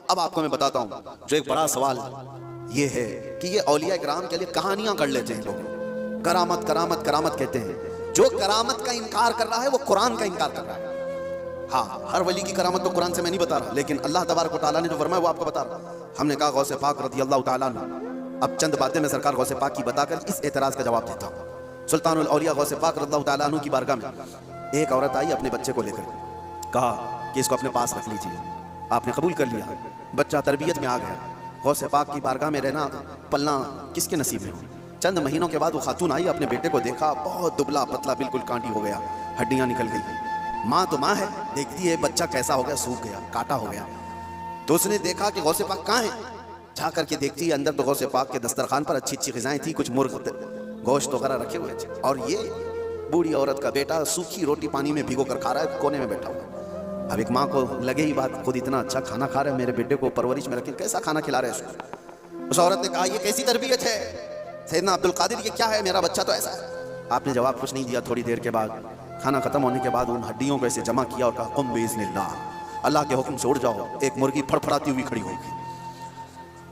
اب آپ کو میں بتاتا ہوں جو ایک بڑا سوال یہ ہے کہ یہ اولیاء کرام کے لیے کہانیاں کر لیتے ہیں لوگ، کرامت کرامت کرامت کہتے ہیں۔ جو کرامت کا انکار کر رہا ہے وہ قرآن کا انکار کر رہا ہے۔ ہاں، ہر ولی کی کرامت تو قرآن سے میں نہیں بتا رہا، لیکن اللہ تبارک و تعالیٰ نے جو فرمایا وہ آپ کو بتا رہا۔ ہم نے کہا غوث پاک رضی اللہ تعالیٰ عنہ، اب چند باتیں میں سرکار غوث پاک کی بتا کر اس اعتراض کا جواب دیتا ہوں۔ سلطان الاولیاء غوث پاک رضی اللہ تعالیٰ عنہ کی بارگاہ میں ایک عورت آئی اپنے بچے کو لے کر، کہا کہ اس کو اپنے پاس رکھ لیجیے۔ آپ نے قبول کر لیا، بچہ تربیت میں آ گیا۔ غوث پاک کی بارگاہ میں رہنا پلنا کس کے نصیب میں ہو؟ چند مہینوں کے بعد وہ خاتون آئی، اپنے بیٹے کو دیکھا، بہت دبلا پتلا، بالکل کانٹی ہو گیا، ہڈیاں نکل گئی۔ ماں تو ماں ہے، دیکھتی ہے بچہ کیسا ہو گیا، سوکھ گیا، کاٹا ہو گیا۔ تو اس نے دیکھا کہ غوث پاک کہاں ہے، جا کر کے دیکھتی ہے اندر تو غوث پاک کے دسترخوان پر اچھی اچھی غذائیں تھیں، کچھ مرغ گوشت وغیرہ رکھے ہوئے تھے، اور یہ بوڑھی عورت کا بیٹا سوکھی روٹی پانی میں بھگو کر کھا رہا ہے، کونے میں بیٹھا ہوا۔ اب ایک ماں کو لگے ہی بات، خود اتنا اچھا کھانا کھا رہا ہے، میرے بیٹے کو پرورش میں رکھے، کیسا کھانا کھلا رہے ہیں اس عورت نے کہا یہ کیسی تربیت ہے سیدنا عبد القادر، یہ کیا ہے، میرا بچہ تو ایسا ہے۔ آپ نے جواب کچھ نہیں دیا۔ تھوڑی دیر کے بعد کھانا ختم ہونے کے بعد ان ہڈیوں کو ایسے جمع کیا اور کہا قم باذن اللہ، اللہ کے حکم سے اڑ جاؤ۔ ایک مرغی پھڑ پھڑاتی ہوئی کھڑی ہوگی۔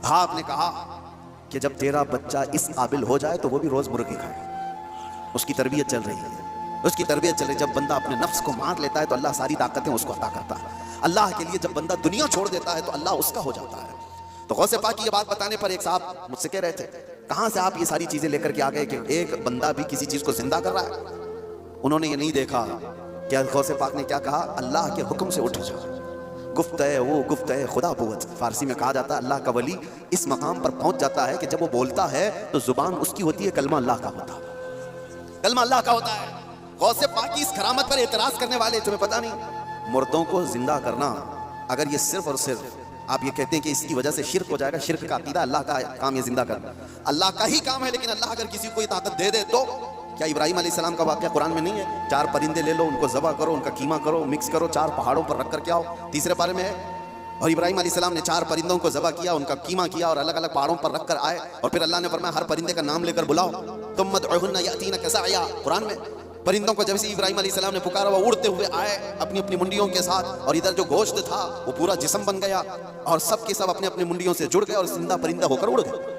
ہاں، آپ نے کہا کہ جب تیرا بچہ اس قابل ہو جائے تو وہ بھی روز مرغی کھائے۔ اس کی تربیت چل رہی ہے، اس کی تربیت چل رہی ہے۔ جب بندہ اپنے نفس کو مار لیتا ہے تو اللہ ساری طاقتیں اس کو عطا کرتا ہے۔ اللہ کے لیے جب بندہ دنیا چھوڑ دیتا ہے تو اللہ اس کا ہو جاتا ہے۔ تو غوث پاک کی یہ بات بتانے پر ایک صاحب مجھ سے کہہ رہے تھے کہاں سے آپ یہ ساری چیزیں لے کر کے آ گئے کہ ایک بندہ بھی کسی چیز کو زندہ کر رہا ہے؟ انہوں نے یہ نہیں دیکھا کہ غوث پاک نے کیا کہا، اللہ کے حکم سے اٹھ جا۔ گفت ہے وہ گفت ہے خدا بوت، فارسی میں کہا جاتا ہے اللہ کا ولی اس مقام پر پہنچ جاتا ہے کہ جب وہ بولتا ہے تو زبان اس کی ہوتی ہے، کلمہ اللہ کا ہوتا ہے، کلمہ اللہ کا ہوتا ہے۔ غوث پاک کی اس کرامت پر اعتراض کرنے والے، تمہیں پتہ نہیں مردوں کو زندہ کرنا، اگر یہ صرف اور صرف آپ یہ کہتے ہیں کہ اس کی وجہ سے شرک ہو جائے گا، شرک کا عقیدہ، اللہ کا کام یہ زندہ کرنا اللہ کا ہی کام ہے، لیکن اللہ اگر کسی کو یہ طاقت دے دے تو کیا ابراہیم علیہ السلام کا واقعہ قرآن میں نہیں ہے؟ 4 پرندے لے لو، ان کو ذبح کرو، ان کا قیمہ کرو، مکس کرو، 4 پہاڑوں پر رکھ کر کے آؤ، تیسرے پارے میں ہے۔ اور ابراہیم علیہ السلام نے 4 پرندوں کو ذبح کیا، ان کا قیمہ کیا اور الگ الگ پہاڑوں پر رکھ کر آئے، اور پھر اللہ نے فرمایا ہر پرندے کا نام لے کر بلاؤ، تم ادعوہن یاتینک سعیا، قرآن میں پرندوں کو جب سے ابراہیم علیہ السلام نے پکارا وہ اڑتے ہوئے آئے اپنی اپنی منڈیوں کے ساتھ، اور ادھر جو گوشت تھا وہ پورا جسم بن گیا اور سب کے سب اپنے اپنے منڈیوں سے جڑ گئے اور زندہ پرندہ ہو کر اڑ گئے۔